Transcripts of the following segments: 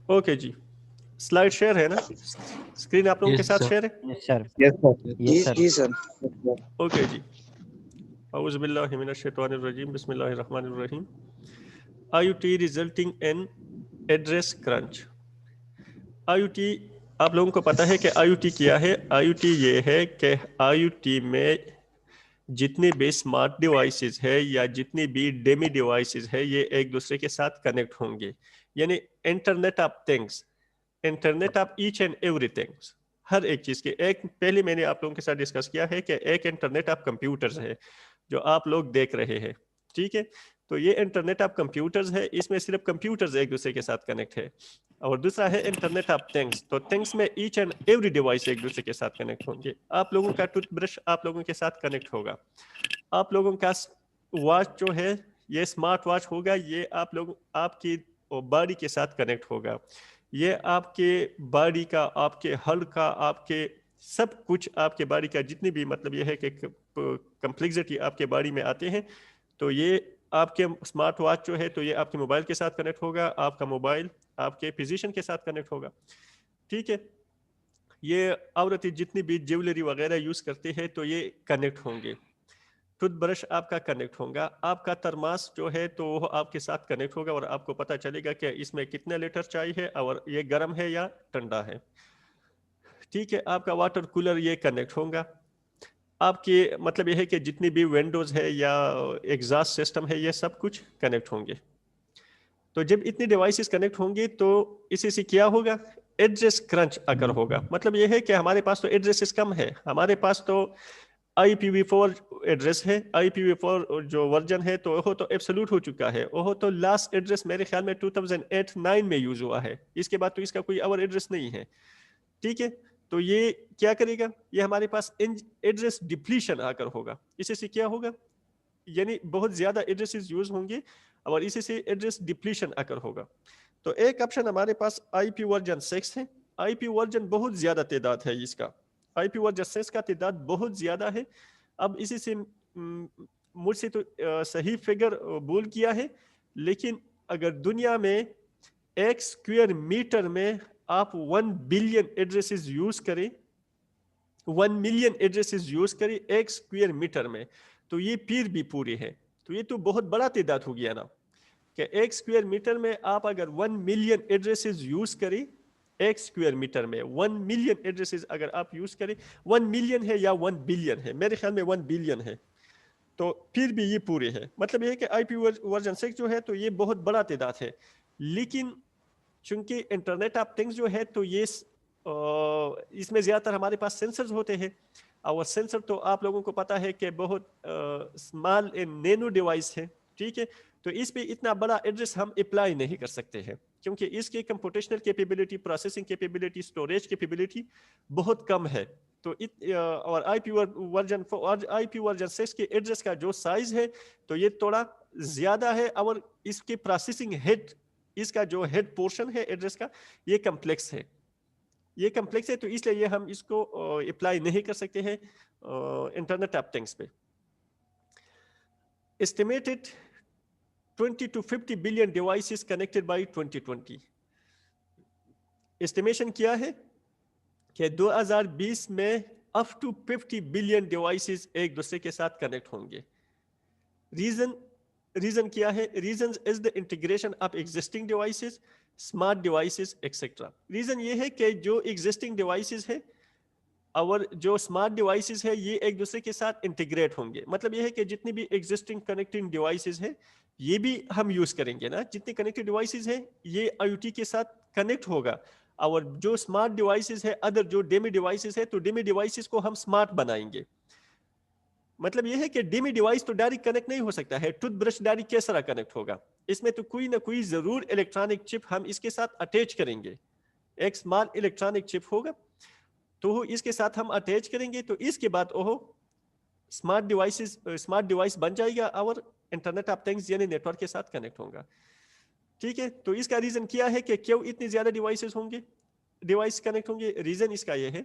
Okay جی، slide share ہے نا؟ Screen آپ لوگوں کے ساتھ شیئر ہے؟ یس سر، یس سر. یس سر. جی سر. اوکے جی، اعوذ باللہ من الشیطان الرجیم، بسم اللہ الرحمن الرحیم. IoT resulting in address crunch. IoT آپ لوگوں کو پتہ ہے کہ IoT کیا ہے؟ IoT یہ ہے کہ IoT میں جتنے بھی اسمارٹ ڈیوائسز ہے یا جتنی بھی ڈیمی ڈیوائسز ہے یہ ایک دوسرے کے ساتھ کنیکٹ ہوں گے، یعنی internet of things, internet of each and every things, ہر ایک چیز کے. ایک پہلے میں نے آپ لوگوں کے ساتھ ڈسکس کیا ہے کہ ایک انٹرنیٹ آف کمپیوٹرز ہے جو آپ لوگ دیکھ رہے ہیں، ٹھیک ہے؟ تو یہ انٹرنیٹ آف کمپیوٹرز ہے، اس میں صرف کمپیوٹرز ایک دوسرے کے ساتھ کنیکٹ ہے. اور دوسرا ہے انٹرنیٹ آف تھنگس، تو تھنگس میں ایچ اینڈ ایوری ڈیوائس ایک دوسرے کے ساتھ کنیکٹ ہوں گے. آپ لوگوں کا ٹوتھ برش آپ لوگوں کے ساتھ کنیکٹ ہوگا، آپ لوگوں کا واچ جو ہے یہ اسمارٹ واچ ہوگا، یہ آپ کی باڈی کے ساتھ کنیکٹ ہوگا. یہ آپ کے باڈی کا، آپ کے ہل کا، آپ کے سب کچھ، آپ کے باڈی کا جتنی بھی، مطلب یہ ہے کہ کمپلیکسٹی آپ کے باڈی میں آتے ہیں، تو یہ آپ کے اسمارٹ واچ جو ہے تو یہ آپ کے موبائل کے ساتھ کنیکٹ ہوگا، آپ کا موبائل آپ کے فزیشین کے ساتھ کنیکٹ ہوگا، ٹھیک ہے؟ یہ عورتیں جتنی بھی جیولری وغیرہ یوز کرتے ہیں تو یہ کنیکٹ ہوں گے. ٹوتھ برش آپ کا کنیکٹ ہوگا، آپ کا ترماس جو ہے تو وہ آپ کے ساتھ کنیکٹ ہوگا اور آپ کو پتہ چلے گا کہ اس میں کتنے لیٹر چائے ہے اور یہ گرم ہے یا ٹھنڈا ہے، ٹھیک ہے؟ آپ کا واٹر کولر یہ کنیکٹ ہوگا. آپ کے مطلب یہ ہے کہ جتنی بھی ونڈوز ہے یا ایگزاسٹ سسٹم ہے یہ سب کچھ کنیکٹ ہوں گے. تو جب اتنے ڈیوائسز کنیکٹ ہوں گے تو اسی سے کیا ہوگا؟ ایڈریس کرنچ اگر ہوگا. مطلب یہ ہے کہ ہمارے پاس تو ایڈریسز کم ہے، ہمارے پاس تو IPv4 ایڈریس ہے، IPv4 جو ورژن ہے تو وہ تو ایبسولوٹ ہو چکا ہے، وہ تو لاسٹ ایڈریس میرے خیال میں 2008-9 میں یوز ہوا ہے، اس کے بعد تو اس کا کوئی اور ایڈریس نہیں ہے، ٹھیک ہے؟ تو یہ کیا کرے گا؟ یہ ہمارے پاس ایڈریس ڈپلیشن آ کر ہوگا. اسی سے کیا ہوگا؟ یعنی بہت زیادہ ایڈریسز یوز ہوں گے اور اسی سے ایڈریس ڈپلیشن آ کر ہوگا. تو ایک آپشن ہمارے پاس IP ورژن 6 ہے، IP ورژن بہت زیادہ تعداد ہے اس کا، IP ورژن 6 کا تعداد بہت زیادہ ہے. اب اسی سے مجھ سے تو صحیح فگر بول کیا ہے، لیکن اگر دنیا میں ایک اسکوائر میٹر میں آپ 1 بلین ایڈریسز یوز کریں، 1 ملین ایڈریسز یوز کریں ایک اسکوائر میٹر میں، تو یہ پیر بھی پوری ہے. تو یہ تو بہت بڑا تعداد ہو گیا نا کہ ایک اسکوائر میٹر میں آپ اگر 1 ملین ایڈریسز یوز کریں، ایک اسکوائر میٹر میں 1 ملین ایڈریسز اگر آپ یوز کریں، 1 ملین ہے یا 1 بلین ہے، میرے خیال میں 1 بلین ہے، تو پھر بھی یہ پورے ہے. مطلب یہ ہے کہ IP ورژن 6 جو ہے تو یہ بہت بڑا تعداد ہے. لیکن چونکہ انٹرنیٹ آف تھنگس جو ہے تو یہ اس میں زیادہ تر ہمارے پاس سینسرز ہوتے ہیں، اور سینسر تو آپ لوگوں کو پتا ہے کہ بہت اسمال نینو ڈیوائس ہے، ٹھیک ہے؟ تو اس پہ اتنا بڑا ایڈریس ہم اپلائی نہیں کر سکتے ہیں کیونکہ اس کی computational capability, processing capability, storage capability بہت کم ہے. تو اور IP ورژن 6 کے ایڈریس کا جو سائز ہے تو یہ تھوڑا زیادہ ہے، اور اس کی پروسیسنگ ہیڈ، اس کا جو ہیڈ پورشن ہے ایڈریس کا یہ کمپلیکس ہے، یہ کمپلیکس ہے، تو اس لیے ہم اس کو اپلائی نہیں کر سکتے ہیں انٹرنیٹ آف تھنگس پہ. Estimated 20 to 50 billion devices connected by 2020. Estimation کیا ہے کہ 2020 میں up to 50 billion devices ایک دوسرے کے ساتھ کنیکٹ ہوں گے. ریزن کیا ہے؟ Reason is the integration of existing devices, smart devices etcetera. Reason یہ ہے کہ جو ایگزسٹنگ ڈیوائسز ہے اور جو اسمارٹ ڈیوائسز ہے یہ ایک دوسرے کے ساتھ انٹیگریٹ ہوں گے. مطلب یہ ہے کہ جتنی بھی ایگزسٹنگ کنیکٹنگ ڈیوائسز ہیں یہ بھی ہم یوز کریں گے نا، جتنی کنیکٹڈ ڈیوائسز ہیں یہ IoT کے ساتھ کنیکٹ ہوگا. اور جو اسمارٹ ڈیوائسز ہے، ادر جو ڈیمی ڈیوائسز ہے، تو ڈیمی ڈیوائسز کو ہم اسمارٹ بنائیں گے. مطلب یہ ہے کہ ڈیمی ڈیوائس تو ڈائریکٹ کنیکٹ نہیں ہو سکتا ہے. ٹوتھ برش ڈائریکٹ کس طرح کنیکٹ ہوگا؟ اس میں تو کوئی نہ کوئی ضرور الیکٹرانک چپ ہم اس کے ساتھ اٹیچ کریں گے، ایک اسمارٹ الیکٹرانک چپ ہوگا تو اس کے ساتھ ہم اٹیچ کریں گے، تو اس کے بعد وہ اسمارٹ ڈیوائس بن جائے گا اور انٹرنیٹ آف تھنگس یعنی نیٹ ورک کے ساتھ کنیکٹ ہوگا، ٹھیک ہے؟ تو اس کا ریزن کیا ہے کہ کیوں اتنی زیادہ ڈیوائس کنیکٹ ہوں گے؟ ریزن اس کا یہ ہے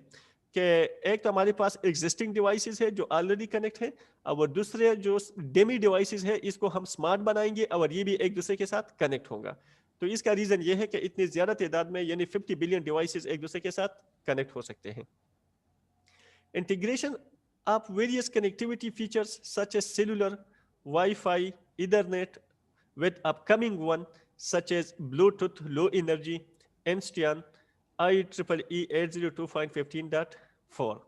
کہ ایک تو ہمارے پاس ایگزسٹنگ ڈیوائسز ہے جو آلریڈی کنیکٹ ہے، اور دوسرے جو ڈیمی ڈیوائسز ہے اس کو ہم اسمارٹ بنائیں گے اور یہ بھی ایک دوسرے کے ساتھ کنیکٹ ہوگا. تو اس کا ریزن یہ ہے کہ اتنی زیادہ تعداد میں یعنی 50 بلین ڈیوائسز ایک دوسرے کے ساتھ کنیکٹ ہو سکتے ہیں. Integration of various connectivity features such as cellular, wi fi, Ethernet with upcoming one such as Bluetooth Low Energy, NSTIAN, IEEE 802.15.4.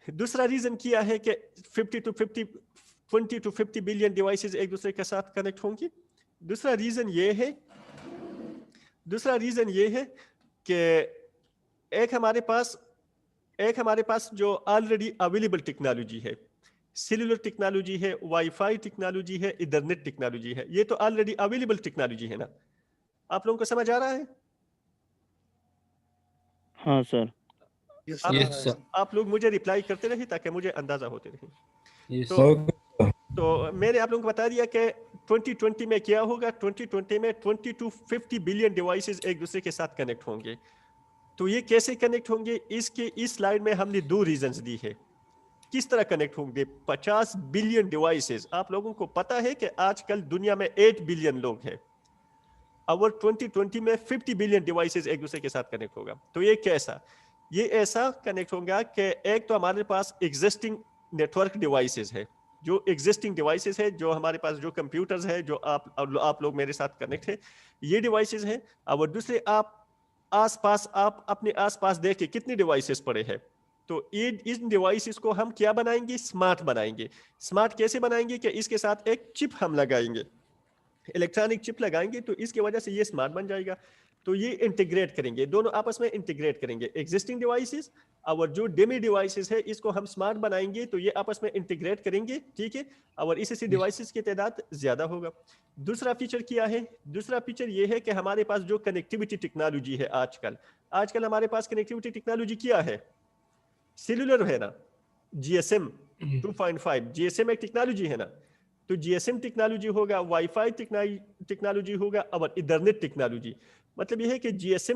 دوسرا ریزن کیا ہے کہ 20 to 50 بلین ڈیوائسز ایک دوسرے کے ساتھ کنیکٹ ہوں گی. دوسرا ریزن یہ ہے کہ ایک ہمارے پاس جو آلریڈی اویلیبل ٹیکنالوجی ہے، سیلولر ٹیکنالوجی ہے، وائی فائی ٹیکنالوجی ہے، ایتھرنیٹ ٹیکنالوجی ہے، یہ تو آلریڈی اویلیبل ٹیکنالوجی ہے نا. آپ لوگوں کو سمجھ آ رہا ہے؟ ہاں سر. آپ لوگ مجھے ریپلائی کرتے رہے تاکہ مجھے اندازہ ہوتے رہے. تو میں نے آپ لوگوں کو بتا دیا کہ 2020 میں کیا ہوگا. 2020 میں 20 to 50 بلین ڈیوائسز ایک دوسرے کے ساتھ کنیکٹ ہوں گے. تو یہ کیسے کنیکٹ ہوں گے؟ اس سلائیڈ میں ہم نے 2 ریزنز دی ہے. کس طرح کنیکٹ ہوں گے؟ 50 بلین ڈیوائسز. آپ لوگوں کو پتا ہے کہ آج کل دنیا میں 8 بلین لوگ ہیں، اور 2020 میں 50 بلین ڈیوائسز ایک دوسرے کے ساتھ کنیکٹ ہوگا. تو یہ کیسا؟ یہ ایسا کنیکٹ ہوگا کہ ایک تو ہمارے پاس ایگزسٹنگ نیٹورک ڈیوائسز ہے، جو ہمارے پاس جو کمپیوٹرز ہے جو آپ لوگ میرے ساتھ کنیکٹ ہے، یہ ڈیوائسز ہیں. اور دوسرے آپ اپنے آس پاس دیکھیں کتنے ڈیوائسز پڑے ہیں. تو ان ڈیوائسز کو ہم کیا بنائیں گے؟ اسمارٹ بنائیں گے. اسمارٹ کیسے بنائیں گے؟ کہ اس کے ساتھ ایک چپ ہم لگائیں گے، الیکٹرانک چپ لگائیں گے، تو اس کی وجہ سے یہ اسمارٹ بن جائے گا. تو یہ انٹیگریٹ کریں گے، دونوں آپس میں انٹیگریٹ کریں گے. ایگزسٹنگ ڈیوائسز اور جو ڈیمی ڈیوائسز ہے اس کو ہم اسمارٹ بنائیں گے، تو یہ آپس میں انٹیگریٹ کریں گے. ٹھیک ہے، اور اس سے ڈیوائسز کی تعداد زیادہ ہوگا. دوسرا فیچر کیا ہے؟ دوسرا فیچر یہ ہے کہ ہمارے پاس جو کنیکٹیوٹی ٹیکنالوجی ہے آج کل ہمارے پاس کنیکٹیوٹی ٹیکنالوجی کیا ہے؟ سیلولر ہے نا، جی ایس ایم 2.5 جی ایس ایم ایک ٹیکنالوجی ہے نا. تو جی ایس ایم ٹیکنالوجی ہوگا، وائی فائی ٹیکنالوجی ہوگا، اور ایتھرنیٹ ٹیکنالوجی. مطلب یہ ہے کہ جی ایس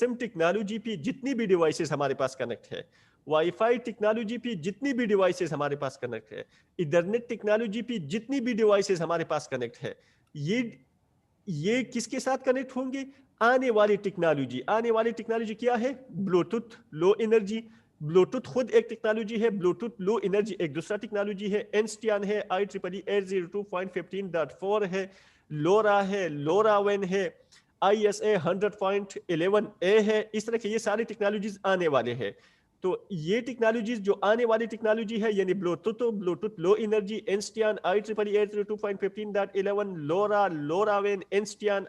ایم ٹیکنالوجی پہ جتنی بھی ڈیوائسز ہمارے پاس کنیکٹ ہے، وائی فائی ٹیکنالوجی پہ جتنی بھی ڈیوائسز ہمارے پاس کنیکٹ ہے، ایتھرنیٹ ٹیکنالوجی پہ جتنی بھی ڈیوائسز ہمارے پاس کنیکٹ ہے، یہ کس کے ساتھ کنیکٹ ہوں گے؟ آنے والی ٹیکنالوجی کیا ہے؟ Bluetooth low energy. بلوٹوتھ خود ایک ٹیکنالوجی ہے، بلوٹوتھ لو انرجی ایک دوسرا ٹیکنالوجی ہے. NSTIAN ہے، IEEE 802.15.4 ہے، لورا ہے، لورا وین ہے، ISA 100.11a ہے. اس طرح کے یہ ساری ٹیکنالوجیز آنے والے ہیں. تو یہ ٹیکنالوجیز جو آنے والی ٹیکنالوجی ہے یعنی Bluetooth low energy, NSTIAN IEEE 802.15.11، Laura when, NSTIAN،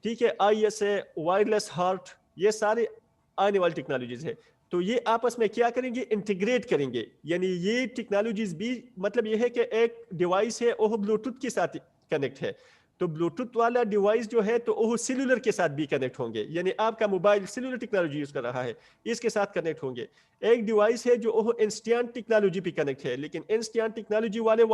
ٹھیک ہے، ISA، وائرلیس ہارٹ، یہ سارے آنے والی ٹیکنالوجیز ہے. تو یہ آپس میں کیا کریں گے؟ انٹیگریٹ کریں گے. یعنی یہ ٹیکنالوجیز بھی مطلب یہ ہے کہ ایک ڈیوائس ہے وہ بلوٹوتھ کے ساتھ کنیکٹ ہے، تو بلوٹوتھ والا ڈیوائس جو ہے تو وہ سیلولر کے ساتھ بھی کنیکٹ ہوں گے. یعنی آپ کا موبائل سیلولر ٹیکنالوجی یوز کر رہا ہے، اس کے ساتھ کنیکٹ ہوں گے. ایک ڈیوائس ہے جو وہ NSTIAN ٹیکنالوجی پہ کنیکٹ ہے، لیکن NSTIAN ٹیکنالوجی والے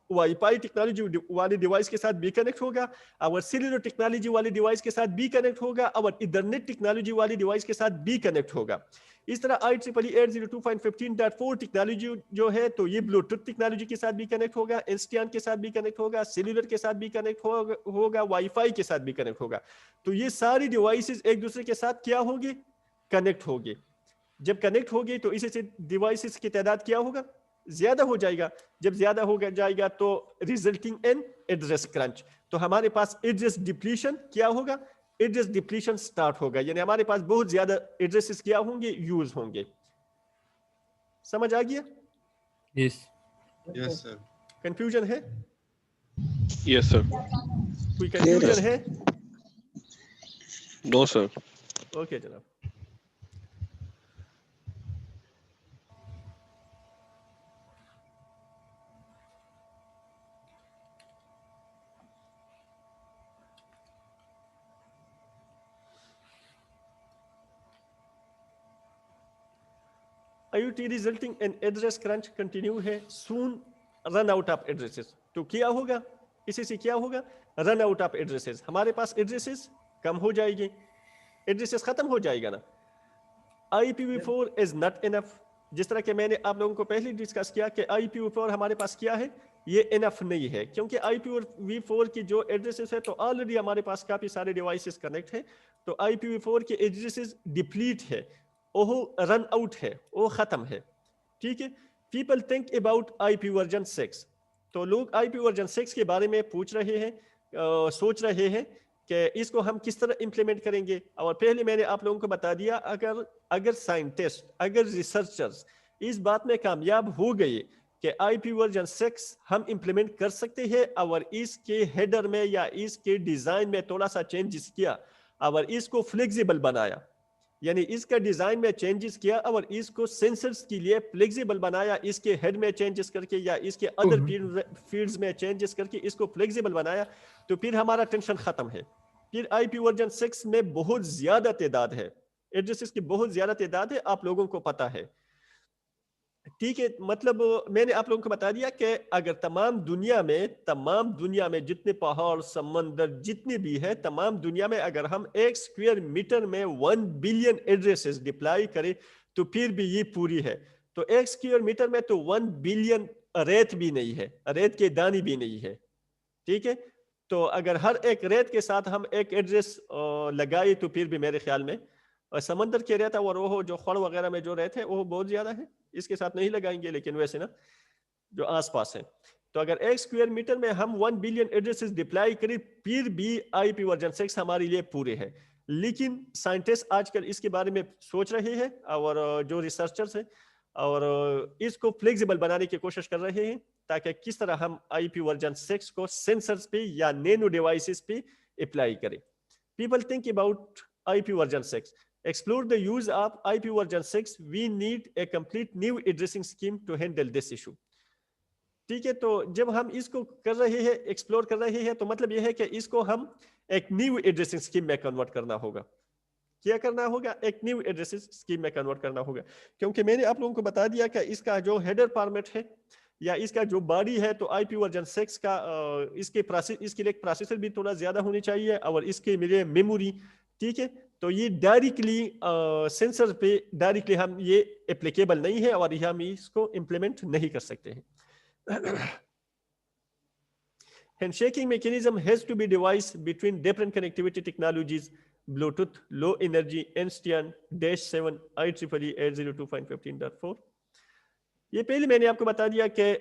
وائی فائی ٹیکنالوجی والے ڈیوائس کے ساتھ بھی کنیکٹ ہوگا، اور سیلولر ٹیکنالوجی والے ڈیوائس کے ساتھ بھی کنیکٹ ہوگا، اور ایتھرنیٹ ٹیکنالوجی والی ڈیوائس کے ساتھ بھی کنیکٹ ہوگا. اس طرح IEEE 802.15.4 ٹیکنالوجی جو ہے تو یہ بلوٹوتھ ٹیکنالوجی کے ساتھ بھی کنیکٹ ہوگا، NSTIAN کے ساتھ بھی کنیکٹ ہوگا، سیلولر کے ساتھ بھی کنیکٹ ہوگا، وائی فائی کے ساتھ بھی کنیکٹ ہوگا. تو یہ ساری ڈیوائسز ایک دوسرے کے ساتھ کیا ہوں گے؟ کنیکٹ ہوگے. جب کنیکٹ ہوگی تو اس سے ڈیوائسز کی تعداد کیا ہوگا؟ زیادہ ہو جائے گا. جب زیادہ ہو جائے گا تو ریزلٹنگ ان ایڈریس کرنچ. تو ہمارے پاس ایڈریس ڈپلیشن کیا ہوگا؟ ایڈریس ڈپلیشن سٹارٹ ہوگا. یعنی ہمارے پاس بہت زیادہ ایڈریسز کیا ہوں گے؟ یوز ہوں گے. سمجھ آ گیا؟ یس سر. کنفیوژن ہے؟ یس سر. کوئی کنفیوژن ہے؟ نو سر. اوکے جناب. IoT resulting in address crunch continue ہے. soon run out of addresses. تو کیا ہوگا؟ اسی سے کیا ہوگا؟ run out of addresses. ہمارے پاس ایڈریسز کم ہو جائے گی، ایڈریسز ختم ہو جائے گا نا. IPv4 is not enough. جس طرح کہ میں نے آپ لوگوں کو پہلے ڈسکس کیا کہ IPv4 ہمارے پاس کیا ہے, یہ انف نہیں ہے, کیونکہ IPv4 کی جو ایڈریسز ہے تو آلریڈی ہمارے پاس کافی سارے ڈیوائسز کنیکٹ ہیں, تو IPv4 کے ایڈریسز ڈپلیٹ ہے, وہ رن آؤٹ ہے, وہ ختم ہے. ٹھیک ہے. People think about IP version 6, تو لوگ IP ورژن 6 کے بارے میں پوچھ رہے ہیں, سوچ رہے ہیں کہ اس کو ہم کس طرح امپلیمنٹ کریں گے. اور پہلے میں نے آپ لوگوں کو بتا دیا, اگر سائنٹسٹ, اگر ریسرچرز اس بات میں کامیاب ہو گئے کہ IP ورژن 6 ہم امپلیمنٹ کر سکتے ہیں, اور اس کے ہیڈر میں یا اس کے ڈیزائن میں تھوڑا سا چینجز کیا, اور اس کو فلیکسیبل بنایا, یعنی اس کا ڈیزائن میں چینجز کیا اور اس کو سینسرز کے لیے فلیکسیبل بنایا, اس کے ہیڈ میں چینجز کر کے یا اس کے ادر فیلڈز میں چینجز کر کے اس کو فلیکسیبل بنایا, تو پھر ہمارا ٹینشن ختم ہے. پھر IP ورژن 6 میں بہت زیادہ تعداد ہے, ایڈریسز کی بہت زیادہ تعداد ہے, آپ لوگوں کو پتا ہے. ٹھیک ہے. مطلب میں نے آپ لوگوں کو بتا دیا کہ اگر تمام دنیا میں جتنے پہاڑ, سمندر جتنے بھی ہے, تمام دنیا میں اگر ہم 1 اسکوائر میٹر میں 1 بلین ایڈریسز ڈپلائی کریں تو پھر بھی یہ پوری ہے. تو 1 اسکوائر میٹر میں تو 1 بلین ریت بھی نہیں ہے, ریت کے دانی بھی نہیں ہے. ٹھیک ہے. تو اگر ہر ایک ریت کے ساتھ ہم ایک ایڈریس لگائے تو پھر بھی میرے خیال میں سمندر کے ریت اور وہ جو خڑ وغیرہ میں جو ریت ہے وہ بہت زیادہ ہے, اس کے ساتھ نہیں لگائیں گے, لیکن ویسے نا جو آس پاس ہیں. تو اگر 1 اسکوائر میٹر میں ہم 1 بلین ایڈریسز ڈپلائی کریں پھر بھی IP ورژن 6 ہمارے لیے پورے ہے. لیکن سائنٹسٹ آج کل اس کے بارے میں سوچ رہے ہیں, اور جو ریسرچرز ہیں اور اس کو فلیکسیبل بنانے کی کوشش کر رہے ہیں, تاکہ کس طرح ہم IP ورژن 6 کو سینسرز پہ یا نینو ڈیوائسز پہ اپلائی کریں. People think about IP version 6. Explore the use of IP version 6. We need a complete new addressing scheme to handle this issue. ٹھیک ہے. تو جب ہم اس کو کر رہے ہیں, ایکسپلور کر رہے ہیں, تو مطلب یہ ہے کہ اس کو ہم ایک نیو ایڈریسنگ اسکیم میں کنورٹ کرنا ہوگا. کیا کرنا ہوگا؟ ایک نیو ایڈریسنگ اسکیم میں کنورٹ کرنا ہوگا, کیونکہ میں نے آپ لوگوں کو بتا دیا کہ اس کا جو ہیڈر فارمیٹ ہے یا اس کا جو باڈی ہے, تو IP ورژن 6 کا اس کے لیے ایک پروسیسر بھی تھوڑا زیادہ ہونی چاہیے, اور اس کے لیے میموری. ٹھیک ہے. تو یہ ڈائریکٹلی سینسر پہ ڈائریکٹلی ہم یہ اپلیکیبل نہیں ہے, اور یہ ہم اس کو امپلیمنٹ نہیں کر سکتے ہیں. Handshaking mechanism has to be devised between different connectivity technologies, Bluetooth, low energy, NSTN-7, IEEE 802.15.4. یہ پہلے میں نے آپ کو بتا دیا کہ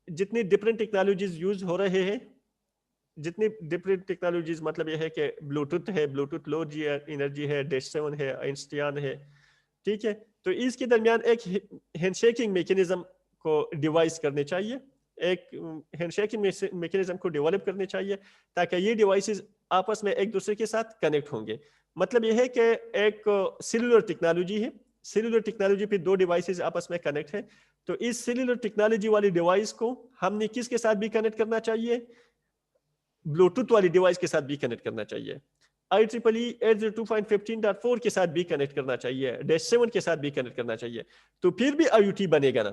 جتنی ڈفرینٹ ٹیکنالوجیز یوز ہو رہے ہیں, جتنی ڈفرینٹ ٹیکنالوجیز, مطلب یہ ہے کہ بلوٹوتھ ہے, بلوٹوتھ لو انرجی ہے, -7 ہے, انسٹیان ہے. ٹھیک ہے. تو اس کے درمیان ایک ہینڈ شیکنگ میکینزم کو ڈیوائس کرنے چاہیے, ایک ہینڈ شیکنگ میکینزم کو ڈیولپ کرنے چاہیے, تاکہ یہ ڈیوائسز آپس میں ایک دوسرے کے ساتھ کنیکٹ ہوں گے. مطلب یہ ہے کہ ایک سیلولر ٹیکنالوجی ہے, سیلولر ٹیکنالوجی پہ 2 ڈیوائسز آپس میں کنیکٹ ہیں, تو اس سیلولر ٹیکنالوجی والی ڈیوائس کو ہم نے کس کے ساتھ بھی کنیکٹ کرنا چاہیے؟ بلوٹوتھ والی ڈیوائس کے ساتھ بھی کنیکٹ کرنا چاہیے, IEEE 802.15.4 کے ساتھ بھی کنیکٹ کرنا چاہیے, -7 کے ساتھ بھی کنیکٹ کرنا چاہیے. تو پھر بھی IoT بنے گا نا,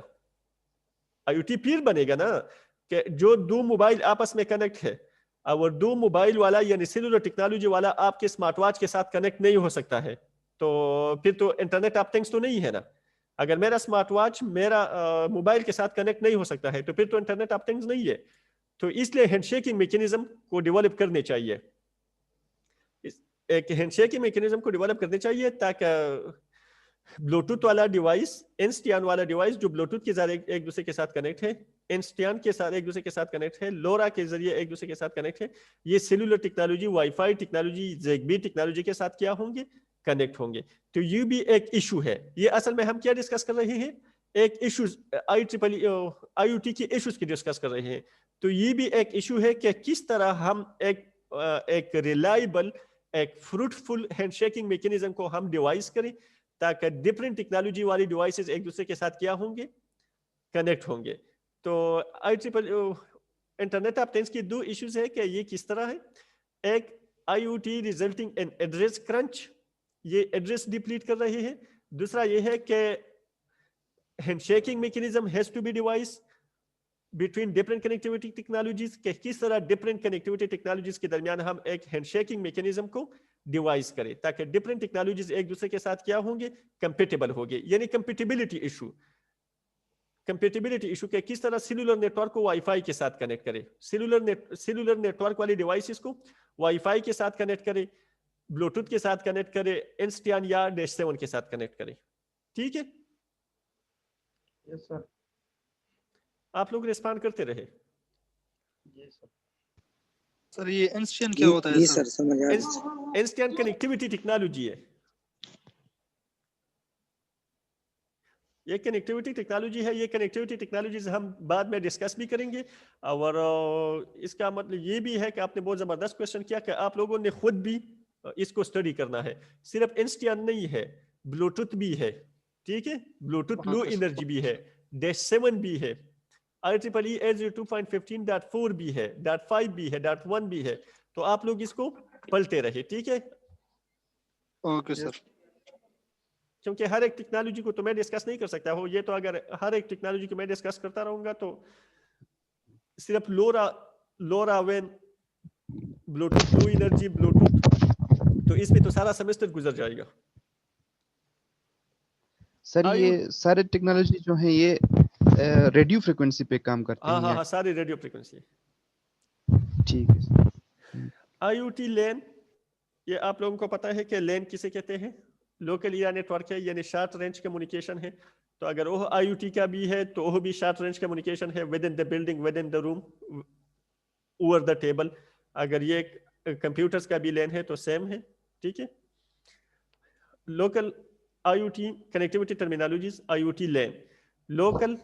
IoT پھر بنے گا نا, کہ جو 2 موبائل آپس میں کنیکٹ ہے, اور 2 موبائل والا یعنی سیلولر ٹیکنالوجی والا آپ کے اسمارٹ واچ کے ساتھ کنیکٹ نہیں ہو سکتا ہے, تو پھر تو انٹرنیٹ آف تھنگس تو نہیں ہے نا. اگر میرا اسمارٹ واچ میرا موبائل کے ساتھ کنیکٹ نہیں ہو سکتا ہے, تو پھر تو انٹرنیٹ آف تھنگس نہیں ہے. تو اس لیے ہینڈ شیکنگ میکینزم کو ڈیولپ کرنے چاہیے, ایک ہینڈ شیکنگ میکینزم کو ڈیولپ کرنے چاہیے, تاکہ بلوٹوتھ والا ڈیوائس, انسٹیان والا ڈیوائس جو بلوٹوتھ کے ذریعے ایک دوسرے کے ساتھ کنیکٹ ہے, انسٹیان کے ساتھ ایک دوسرے کے ساتھ کنیکٹ ہے, لورا کے ذریعے ایک دوسرے کے ساتھ کنیکٹ ہے, یہ cellular technology, wifi technology, Zigbee technology کے ساتھ کیا ہوں گے؟ کنیکٹ ہوں گے. تو یہ بھی ایک ایشو ہے. یہ اصل میں ہم کیا ڈسکس کر رہے ہیں؟ ایک ایشوز, IoT کی ایشوز کی ڈسکس کر رہے ہیں. تو یہ بھی ایک ایشو ہے کہ کس طرح ہم ایک ریلائبل, ایک فروٹفل ہینڈ شیکنگ میکینزم کو ہم ڈیوائس کریں, تاکہ ڈفرینٹ ٹیکنالوجی والی ڈیوائسز ایک دوسرے کے ساتھ کیا ہوں گے؟ کنیکٹ ہوں گے. تو انٹرنیٹ آف تھنگس کی 2 ایشوز ہے کہ یہ کس طرح ہے. ایک IoT resulting in address crunch, یہ ایڈریس ڈپلیٹ کر رہے ہیں. دوسرا یہ ہے کہ handshaking mechanism has to be device between different connectivity technologies کہ کس طرح different connectivity technologies کے درمیان ہم ایک ہینڈ شیکنگ میکینزم کو ڈیوائز کریں تاکہ different technologies ایک دوسرے کے ساتھ کیا ہوں گے compatible ہوں گے. یعنی compatibility ایشو کہ کس طرح سیلولر نیٹ ورک کو وائی فائی کے ساتھ کنیکٹ کرے, سیلولر نیٹ ورک والی ڈیوائسز کو وائی فائی کے ساتھ کنیکٹ کرے, بلوٹوتھ کے ساتھ کنیکٹ کرے, انسٹیان یا ڈیش 7 کے ساتھ کنیکٹ کرے. ٹھیک ہے, یس سر. آپ لوگ ریسپانڈ کرتے رہے. سر یہ انسٹین کیا ہوتا ہے؟ سر سمجھ آ گیا. انسٹینٹ کنیکٹیوٹی ٹیکنالوجی ہے. یہ کنیکٹیوٹی ٹیکنالوجی ہے. یہ کنیکٹیوٹی ٹیکنالوجیز ہم بعد میں ڈسکس بھی کریں گے. اور اس کا مطلب یہ بھی ہے کہ آپ نے بہت زبردست کوشچن کیا کہ آپ لوگوں نے خود بھی اس کو اسٹڈی کرنا ہے. صرف انسٹین نہیں ہے, بلوٹوتھ بھی ہے. ٹھیک ہے, بلوٹوتھ لو انرجی بھی ہے, ڈیش 7 بھی ہے, IEEE 802.15.4 بھی ہے, .5 بھی ہے, .1 بھی ہے. تو آپ لوگ اس کو پلتے رہے. ٹھیک ہے, اوکے سر. کیونکہ ہر ایک ٹیکنالوجی کو تو میں ڈسکس نہیں کر سکتا ہوں. یہ تو اگر ہر ایک ٹیکنالوجی کو میں ڈسکس کرتا رہوں گا تو صرف LoRaWAN, Bluetooth low energy, Bluetooth, تو اس میں تو سارا سیمسٹر گزر جائے گا. سر یہ سارے ٹیکنالوجی جو ہیں یہ ریڈیو فریکوینسی پہ کام کرتے ہیں. ہاں سارے ریڈیو فریکوینسی. ٹھیک ہے سر. IoT لین, یہ آپ لوگوں کو پتا ہے کہ لین کسے کہتے ہیں؟ لوکل ایریا نیٹ ورک ہے, یعنی شارٹ رینج کمیونیکیشن ہے. تو اگر وہ IoT کا بھی ہے تو وہ بھی شارٹ رینج کمیونیکیشن ہے, with in the building, with in the room, over the table. اگر یہ کمپیوٹرز کا بھی لین ہے تو سیم ہے. ٹھیک ہے, local IoT connectivity terminologies. IoT LAN, local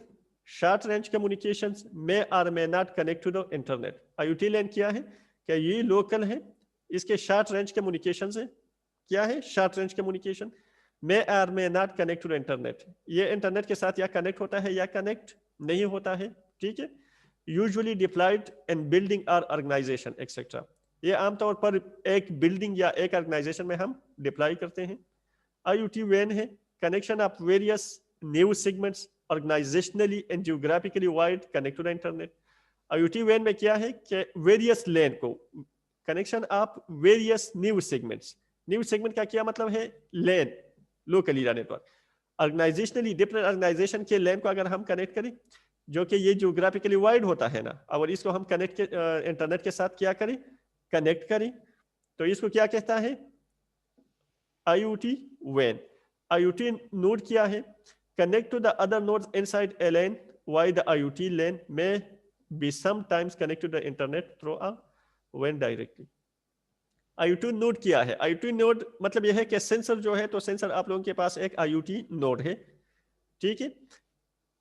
short range communications may or may not connect to the internet. IoT لین کیا ہے کہ یہ لوکل ہے, اس کے شارٹ رینج کمیونیکیشنز ہیں. کیا ہے؟ Short range communication. may or may not connect to the internet. یہ انٹرنیٹ کے ساتھ یا کنیکٹ ہوتا ہے یا کنیکٹ نہیں ہوتا ہے. ٹھیک ہے, usually deployed in building or organization etc. یہ عام طور پر ایک بلڈنگ یا ایک آرگنائزیشن میں ہم ڈپلائی کرتے ہیں. IoT وین ہے, connection of various new segments organizationally and geographically wide connect to the internet. IoT when میں کیا ہے کہ various لین کو connection of various new segments. New segment کا کیا مطلب ہے؟ LAN, local area network. Organisationally different organisation کے لین کو اگر ہم کنیکٹ کریں, جو کہ یہ جیوگرافیکلی وائڈ ہوتا ہے نا, اور اس کو ہم کنیکٹ انٹرنیٹ کے ساتھ کیا کریں, کنیکٹ کریں, تو اس کو کیا کہتا ہے؟ IoT when. IoT نوڈ کیا ہے؟ Connect to the other nodes inside a LAN, via the IoT LAN میں be sometimes connect to the internet through a WAN directly. IoT node کیا ہے؟ IoT نوڈ مطلب یہ ہے کہ سینسر جو ہے, تو سینسر آپ لوگوں کے پاس ایک IoT نوڈ ہے. ٹھیک ہے,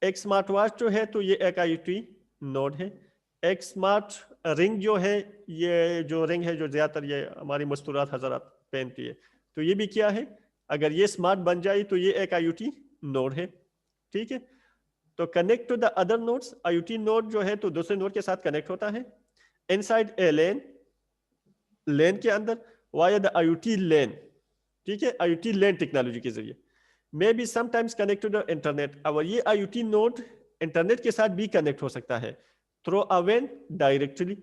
ایک سمارٹ واچ جو ہے تو یہ ایک IoT نوڈ ہے. ایک سمارٹ رنگ جو ہے, یہ جو رنگ ہے جو زیادہ تر یہ ہماری مستورات حضرات پہنتی ہے, تو یہ بھی کیا ہے؟ اگر یہ سمارٹ بن جائے تو یہ ایک IoT نوڈ ہے. ٹھیک ہے, تو connect to the other nodes. IoT node جو ہے تو دوسرے نوڈ کے ساتھ کنیکٹ ہوتا ہے انسائڈ اے لین, لین کے اندر, وائر دا IoT لین. ٹھیک ہے, IoT لین ٹیکنالوجی کے ذریعے میں بھی sometimes connect to the internet. اور یہ IoT نوڈ انٹرنیٹ کے ساتھ بھی کنیکٹ ہو سکتا ہے through a when directly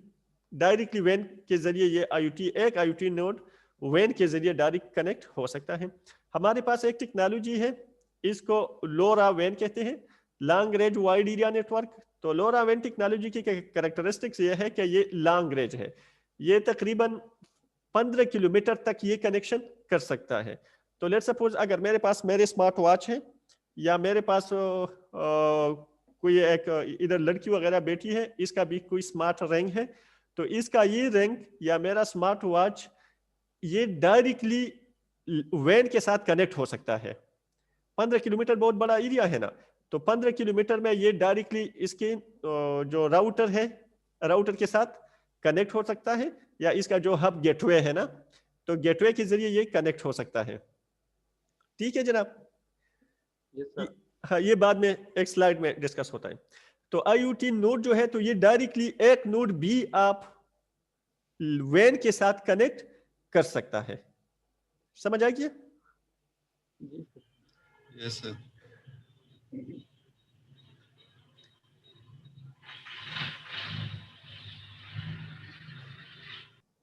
when کے ذریعے. یہ IoT ایک IoT نوڈ وین کے ذریعے ڈائریکٹ کنیکٹ ہو سکتا ہے. ہمارے پاس ایک ٹیکنالوجی ہے, اس کو لورا وین کہتے ہیں, long range wide area network. تو لورا وین ٹیکنالوجی کی کریکٹرسٹکس یہ ہے کہ یہ لانگ رینج ہے, یہ تقریباً 15 کلومیٹر تک یہ کنیکشن کر سکتا ہے. تو لیٹ سپوز اگر میرے پاس میرے اسمارٹ واچ ہے, یا میرے پاس کوئی ایک ادھر لڑکی وغیرہ بیٹھی ہے, اس کا بھی کوئی اسمارٹ رنگ ہے, تو اس کا یہ رنگ یا میرا اسمارٹ واچ یہ ڈائریکٹلی وین کے ساتھ کنیکٹ ہو سکتا ہے. 15 کلومیٹر بہت بڑا ایریا ہے نا, تو 15 کلومیٹر میں یہ ڈائریکٹلی اس کے جو راؤٹر ہے, راؤٹر کے ساتھ کنیکٹ ہو سکتا ہے, یا اس کا جو ہب گیٹ وے ہے نا, تو گیٹ وے کے ذریعے یہ کنیکٹ ہو سکتا ہے. ٹھیک ہے جناب, ہاں یہ بعد میں ایک سلائیڈ میں ڈسکس ہوتا ہے. تو IoT نوڈ جو ہے تو یہ ڈائریکٹلی ایک نوڈ بھی آپ وین کے ساتھ کنیکٹ کر سکتا ہے. سمجھ آ گیا؟ یس سر.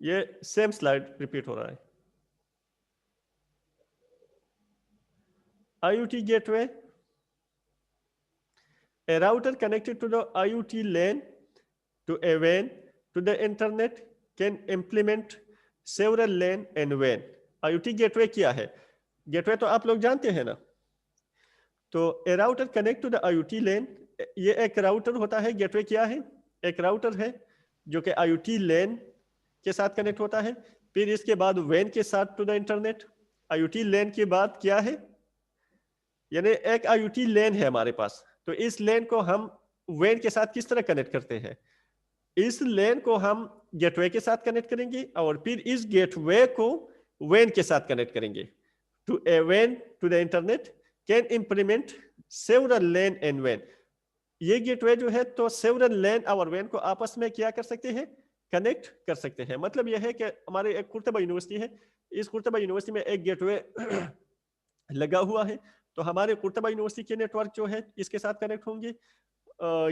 یہ سیم سلائڈ ریپیٹ ہو رہا ہے. IoT gateway, a router connected to the IoT LAN to a WAN to the internet can implement several LAN and WAN. IoT gateway کیا ہے؟ گیٹوے تو آپ لوگ جانتے ہیں نا. تو a router connect to the IoT LAN, یہ ایک راؤٹر ہوتا ہے. گیٹوے کیا ہے؟ ایک راؤٹر ہے جو کہ IoT LAN کے ساتھ کنیکٹ ہوتا ہے. پھر اس کے بعد WAN کے ساتھ to the internet. IoT LAN کے بعد کیا ہے؟ یعنی ایک IoT LAN ہے ہمارے پاس. تو اس لین کو ہم WAN کے ساتھ کس طرح کنیکٹ کرتے ہیں؟ اس لین کو ہم گیٹ وے کے ساتھ کنیکٹ کریں گے اور پھر اس گیٹ وے کو WAN کے ساتھ کنیکٹ کریں گے. To a WAN to the internet can implement several LAN and WAN. یہ گیٹ وے جو ہے تو سیورل لین اور WAN کو آپس میں کیا کر سکتے ہیں؟ کنیکٹ کر سکتے ہیں. مطلب یہ ہے کہ ہمارے ایک قرطبہ یونیورسٹی ہے, اس قرطبہ یونیورسٹی میں ایک گیٹ وے لگا ہوا ہے. تو ہمارے قرطبہ یونیورسٹی کے نیٹ ورک جو ہے اس کے ساتھ کنیکٹ ہوں گے,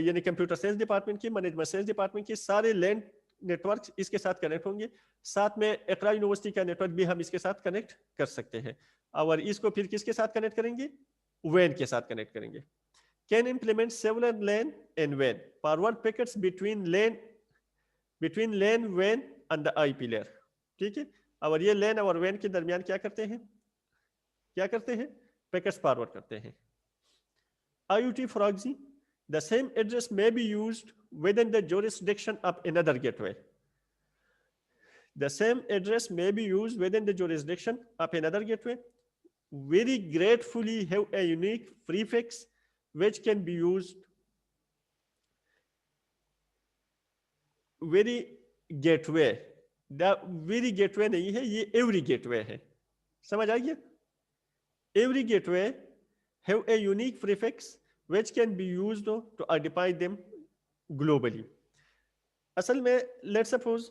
یعنی کمپیوٹر سائنس ڈپارٹمنٹ کی, مینجمنٹ سائنس ڈپارٹمنٹ کی سارے لینڈ نیٹ ورک اس کے ساتھ کنیکٹ ہوں گے. ساتھ میں اقرا یونیورسٹی کا نیٹ ورک بھی ہم اس کے ساتھ کنیکٹ کر سکتے ہیں. اور اس کو پھر کس کے ساتھ کنیکٹ کریں گے؟ WAN کے ساتھ کنیکٹ کریں گے. Can implement several LAN and WAN forward packets between LAN WAN and the IP layer. ٹھیک ہے. اور یہ LAN اور WAN کے درمیان کیا کرتے ہیں؟ کیا کرتے ہیں؟ پیکٹس فارورڈ کرتے ہیں. IoT proxy, the same address may be used within the jurisdiction of another gateway. The same address may be used within the jurisdiction of another gateway. Very gratefully have a unique prefix which can be used. Very gateway, the very gateway نہیں ہے, یہ every gateway ہے. سمجھ آ گیا؟ Every gateway have a unique prefix which can be used to identify them globally. اصل میں let's suppose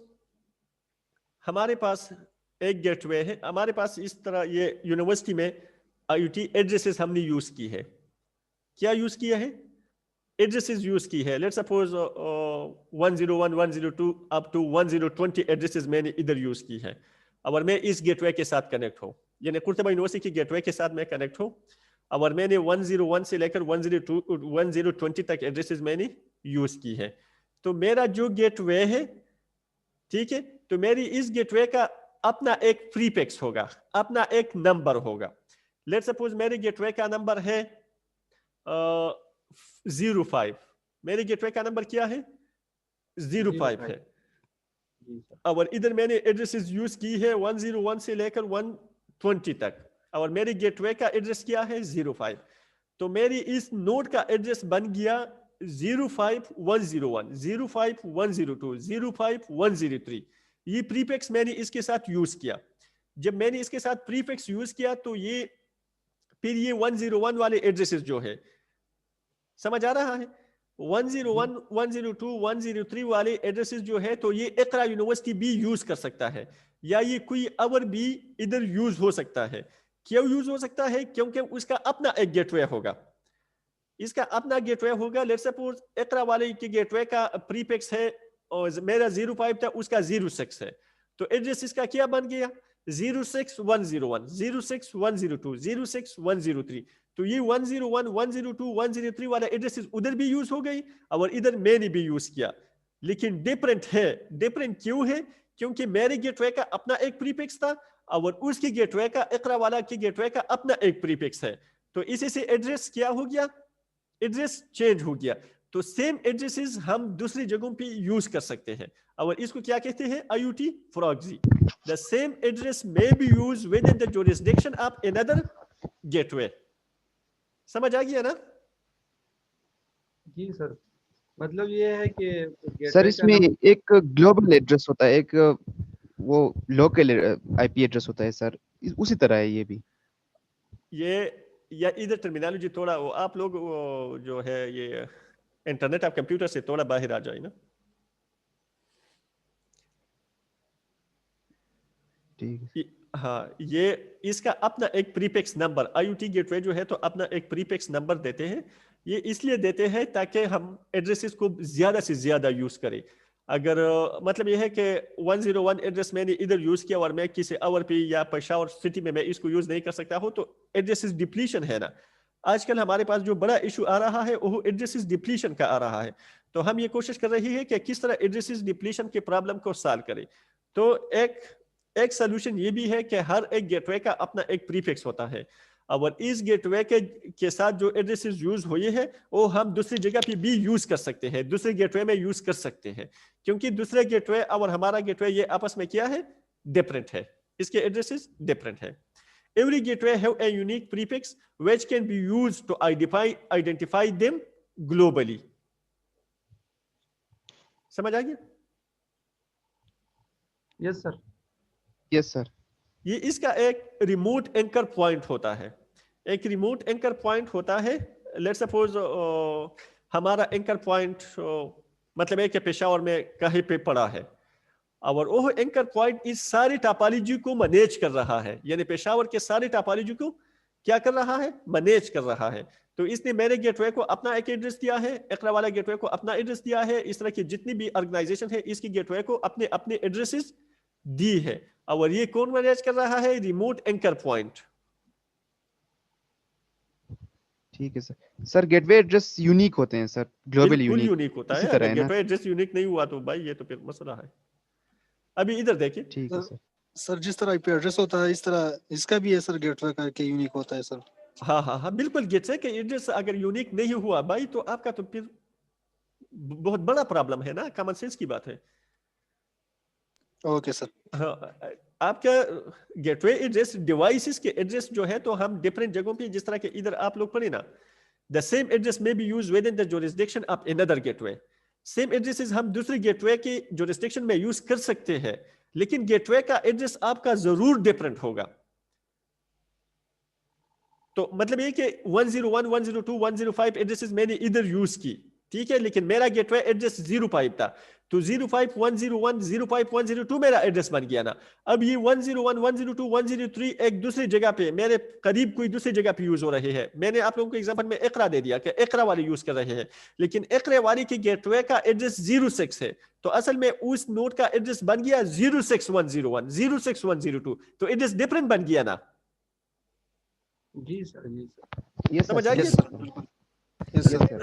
ہمارے پاس ایک گیٹ وے ہے, ہمارے پاس اس طرح یہ یونیورسٹی میں IoT ایڈریسز ہم نے یوز کی ہے. کیا یوز کیا ہے؟ ایڈریسز یوز کی ہے. Let suppose 101 102 up to 1020 addresses میں نے ادھر یوز کی ہے, اور میں اس گیٹ وے کے ساتھ کنیکٹ ہوں, یعنی قرطبہ یونیورسٹی کی گیٹ وے کے ساتھ میں کنیکٹ ہوں, اور میں نے 101 سے لے کر 1020 تک ایڈریسز میں نے یوز کی ہے. تو میرا جو گیٹ وے ہے, ٹھیک ہے, تو میری اس گیٹ وے کا اپنا ایک پریفکس ہوگا, اپنا ایک نمبر ہوگا. لیٹ سپوز میرے گیٹ وے کا نمبر ہے 05. میرے گیٹ وے کا نمبر کیا ہے؟ 05 ہے. اور ادھر میں نے ایڈریسز یوز کی ہے 101 سے لے کر 120 تک, اور میرے گیٹ وے کا ایڈریس کیا ہے؟ 05. تو میری اس نوڈ کا ایڈریس بن گیا 05101 05102 05103. یہ پریفکس میں نے اس کے ساتھ یوز کیا. جب میں نے اس کے ساتھ پریفکس یوز کیا تو یہ پھر یہ 101 والے ایڈریسز جو ہے, سمجھ آ رہا ہے, 101 102 103 والے ایڈریسز جو ہے تو یہ اقرا یونیورسٹی بھی یوز کر سکتا ہے, یا یہ کوئی اور بھی ادھر یوز ہو سکتا ہے. کیوں یوز ہو سکتا ہے؟ کیونکہ اس کا اپنا ایک گیٹ وے ہوگا, اس کا اپنا گیٹ وے ہوگا. لیٹ سپوز اقرا والے کی گیٹ وے کا پریفکس ہے اور میرا 05 تھا, اس کا 06 ہے, تو ایڈریس اس کا کیا بن گیا؟ 06101 06102 06103. تو یہ 101 102 103 والا ایڈریسز ادھر بھی یوز ہو گئی اور ادھر میں نے بھی یوز کیا, لیکن ڈیفرنٹ ہے. ڈیفرنٹ کیوں ہے؟ کیونکہ میرے گیٹ وے کا اپنا ایک پریفکس تھا اور اس کی گیٹ وے کا, اقرا والا کی گیٹ وے کا اپنا ایک پریفکس ہے. تو اسی سے ایڈریس کیا ہو گیا؟ ایڈریس چینج ہو گیا. تو سیم ایڈریسز ہم دوسری جگہوں پہ یوز کر سکتے ہیں, اور اس کو کیا کہتے ہیں؟ IoT proxy. The same address may be used within the jurisdiction of another gateway. سمجھ آ گیا نا؟ جی سر, مطلب یہ ہے کہ سر اس میں ایک گلوبل ایڈریس ہوتا ہے, ایک وہ لوکل آئی پی ایڈریس ہوتا ہے سر, اسی طرح ہے یہ بھی. یہ یا ادھر ٹرمینالوجی تھوڑا وہ آپ لوگ جو ہے یہ انٹرنیٹ آف کمپیوٹر سے تھوڑا باہر آ جائے نا. ہاں, یہ اس کا اپنا ایک پریفکس نمبر, IoT گیٹ وے جو ہے تو اپنا ایک پریفکس نمبر دیتے ہیں. یہ اس لیے دیتے ہیں تاکہ ہم ایڈریسز کو زیادہ سے زیادہ یوز کریں, اگر مطلب یہ ہے کہ 101 ایڈریس میں نے ادھر یوز کیا اور میں کسی اور پہ یا پشاور سٹی میں اس کو یوز نہیں کر سکتا ہوں تو ایڈریسز ڈپلیشن ہے نا. آج کل ہمارے پاس جو بڑا ایشو آ رہا ہے وہ ایڈریسز ڈپلیشن کا آ رہا ہے. تو ہم یہ کوشش کر رہی ہے کہ کس طرح ایڈریسز ڈپلیشن کے پرابلم کو سالو کرے. تو ایک سولوشن یہ بھی ہے کہ ہر ایک گیٹ وے کا اپنا ایک پریفکس ہوتا ہے اور اس گیٹ وے کے ساتھ جو ایڈریسز یوز ہوئے ہیں وہ ہم دوسری جگہ پہ بھی یوز کر سکتے ہیں, دوسرے گیٹ وے میں یوز کر سکتے ہیں, کیونکہ دوسرے گیٹ وے اور ہمارا گیٹ وے یہ آپس میں کیا ہے, ڈفرینٹ ہے, اس کے ایڈریسز ڈفرینٹ ہے. Every gateway have a unique prefix which can be used to identify them globally. سمجھ آ گیا؟ یس سر. یس سر. یہ اس کا ایک ریموٹ اینکر پوائنٹ ہوتا ہے. ایک ریموٹ اینکر پوائنٹ ہوتا ہے. لیٹ سپوز ہمارا اینکر پوائنٹ مطلب ہے کہ پشاور میں کہیں پہ پڑا ہے اور وہ اینکر پوائنٹ اس ساری ٹاپالوجی کو مینیج کر رہا ہے, یعنی پشاور کے ساری ٹاپالوجی کو کیا کر رہا ہے, مینیج کر رہا ہے. تو اس نے میرے گیٹ وے کو اپنا ایک ایڈریس دیا ہے, اقرا والا گیٹ وے کو اپنا ایڈریس دیا ہے, اس طرح کی جتنی بھی آرگنائزیشن ہے اس کی گیٹ وے کو اپنے اپنے ایڈریسز دی ہے. اور یہ کون مینیج کر رہا ہے, ریموٹ اینکر پوائنٹ. ٹھیک ہے سر. سر گیٹ وے ایڈریس یونیک ہوتے ہیں سر, گلوبل یونیک ہوتا ہے. اگر گیٹ وے ایڈریس یونیک نہیں ہوا تو بھائی یہ تو پھر مسئلہ ہے. ابھی ادھر دیکھیں. ٹھیک ہے سر. سر جس طرح آئی پی ایڈریس ہوتا ہے اس طرح اس کا بھی ہے سر, گیٹ وے کا کہ یونیک ہوتا ہے سر. ہاں ہاں ہاں بالکل. گیٹ وے کا ایڈریس اگر یونیک نہیں ہوا بھائی تو آپ کا تو پھر بہت بڑا پرابلم ہے نا, کامن سینس کی بات ہے. Okay sir. ہاں آپ کا گیٹ وے ایڈریس ڈیوائسز کے ایڈریس جو ہے تو ہم ڈفرینٹ جگہوں پہ, جس طرح کہ ادھر آپ لوگ پڑھیں نا, the same address may be used within the jurisdiction of another gateway. Same addresses ہم دوسرے گیٹ وے کی جورسڈکشن میں یوز کر سکتے ہیں, لیکن گیٹ وے کا ایڈریس آپ کا ضرور ڈفرینٹ ہوگا. تو مطلب یہ کہ 101, 102, 105 ایڈریسز میں نے ادھر یوز کی, ٹھیک ہے, لیکن میرا گیٹ وے ایڈریس 05 تھا, تو 05, 101, 05, 102 میرا ایڈریس بن گیا نا. اب یہ 101, 102, 103 ایک دوسری جگہ پہ میرے قریب کوئی دوسری جگہ پہ یوز ہو رہے ہیں. میں نے آپ لوگوں کو ایگزامپل میں اقرا دے دیا کہ اقرا والے یوز کر رہے ہیں, لیکن اقرا والی کی گیٹ وے کا ایڈریس 06 ہے, تو اصل میں اس نوڈ کا ایڈریس بن گیا 06101, 06102, تو ایڈریس ڈفرینٹ بن گیا نا. جی سر. جی سر. یس سمجھ آ سر. گیا؟ یس سر.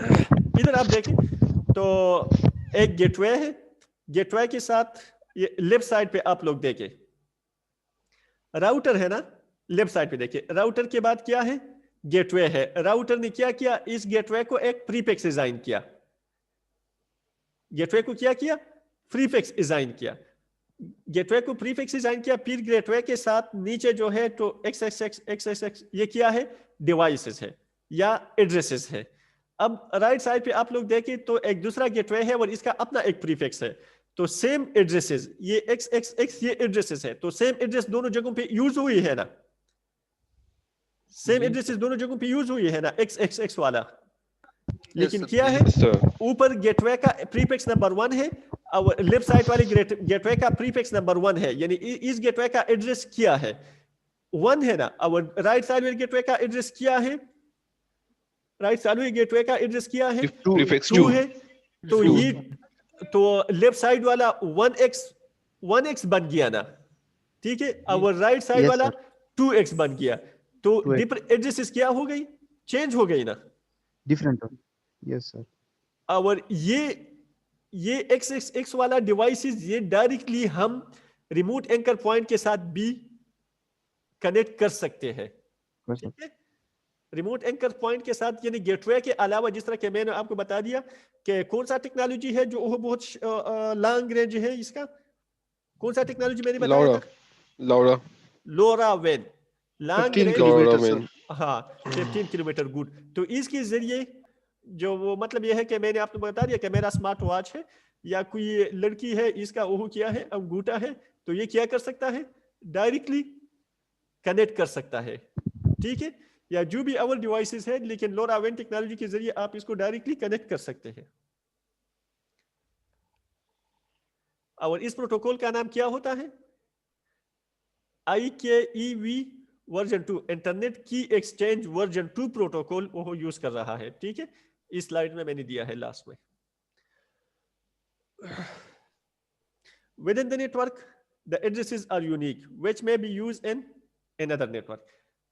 ادھر آپ دیکھیں تو ایک گیٹ وے ہے, گیٹ وے کے ساتھ یہ لیفٹ سائڈ پہ آپ لوگ دیکھیں راؤٹر ہے نا, لیفٹ سائڈ پہ دیکھیں راؤٹر کے بعد کیا ہے, گیٹ وے ہے. راؤٹر نے کیا کیا, اس گیٹ وے کو ایک پریفکس ڈیزائن کیا, گیٹ وے کو کیا کیا, پریفکس ڈیزائن کیا, گیٹ وے کو پریفکس ڈیزائن کیا. پھر گیٹ وے کے ساتھ نیچے جو ہے تو XXX یہ کیا ہے, ڈیوائسز ہے یا ایڈریسز ہے. اب رائٹ سائڈ پہ آپ لوگ دیکھیں تو ایک دوسرا گیٹ وے ہے اور اس کا اپنا ایک پریفکس ہے, تو سیم ایڈریسز, یہ XXX یہ ایڈریسز ہے, تو سیم ایڈریس دونوں جگہوں پہ یوز ہوئی ہے نا, سیم ایڈریسز دونوں جگہوں پہ یوز ہوئی ہے نا XXX والا. لیکن کیا ہے, اوپر گیٹ وے کا پریفکس نمبر 1 ہے اور لیفٹ سائڈ والی گیٹ وے کا پریفکس نمبر 1 ہے, یعنی اس گیٹ وے کا ایڈریس کیا ہے, 1 ہے نا. اور رائٹ سائڈ والی گیٹ وے کا ایڈریس کیا ہے, رائٹ سائڈ والی گیٹ وے کا ایڈریس کیا ہے, 2 ہے. تو یہ تو لیفٹ سائڈ والا 1x بن گیا نا, ٹھیک ہے, اور رائٹ سائڈ والا 2x بن گیا, تو ایڈریسز کیا ہو گئی, چینج ہو گئی نا, ڈفرینٹ. یس سر. اور یہ XXX والا ڈیوائسز یہ ڈائریکٹلی ہم ریموٹ اینکر پوائنٹ کے ساتھ بھی کنیکٹ کر سکتے ہیں, ٹھیک ہے, ریموٹ اینکر پوائنٹ کے ساتھ, یعنی گیٹ وے کے علاوہ, جس طرح کہ میں نے آپ کو بتا دیا کہ کون سا ٹیکنالوجی ہے جو وہ بہت لانگ رینج ہے, اس کا کون سا ٹیکنالوجی میں نے بتایا تھا, لورا وین, لانگ رینج, ہاں 15 کلومیٹر. گڈ. تو اس کے ذریعے جو وہ مطلب یہ ہے کہ میں نے آپ کو بتا دیا کہ میرا اسمارٹ واچ ہے یا کوئی لڑکی ہے, اس کا وہ کیا ہے, انگوٹھا ہے, تو یہ کیا کر سکتا ہے, ڈائریکٹلی کنیکٹ کر سکتا ہے, ٹھیک ہے, یا جو بھی اول ڈیوائسز ہے, لیکن لورا وین ٹیکنالوجی کے ذریعے آپ اس کو ڈائریکٹلی کنیکٹ کر سکتے ہیں. اور اس پروٹوکول کا نام کیا ہوتا ہے, IKEV ورژن 2, انٹرنیٹ کی ایکسچینج ورژن 2 پروٹوکول وہ یوز کر رہا ہے, ٹھیک ہے. اس سلائیڈ میں نے دیا ہے لاسٹ میں. within the network the addresses are unique which may be used in another network.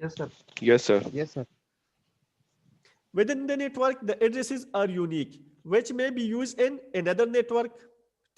Yes, sir. Yes, sir. Yes, sir. Within the network, the addresses are unique, which may be used in another network.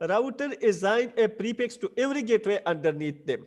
Router assign a prefix to every gateway underneath them.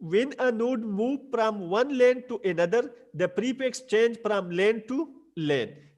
When a node move from one lane to another, the prefix change from lane to lane.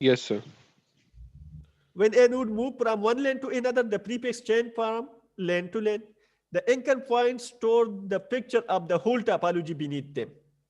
Yes, sir. When a node move from one lane to another, the prefix change from lane to lane. The anchor points store the picture of the whole topology beneath them.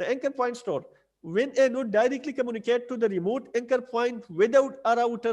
The anchor point store. When a node directly communicate to the remote anchor point without a router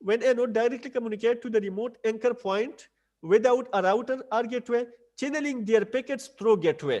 when a node directly communicate to the remote anchor point without a router or gateway, channeling their packets through gateway.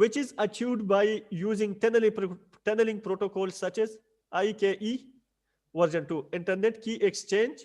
which is achieved by using tunneling protocols such as IKE version 2, Internet Key Exchange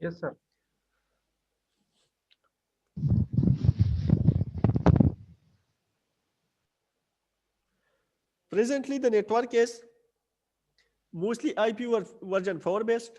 Yes, sir. Presently the network is mostly IP version 4 based.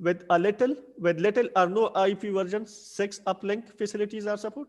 with little or no IP version 6 uplink facilities are support.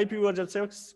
IP version 6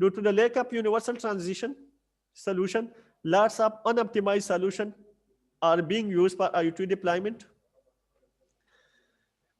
Due to the lack of universal transition solution, lots of unoptimized solution are being used for IoT deployment.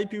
IP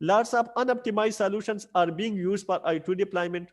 Lots of unoptimized solutions are being used for IoT deployment.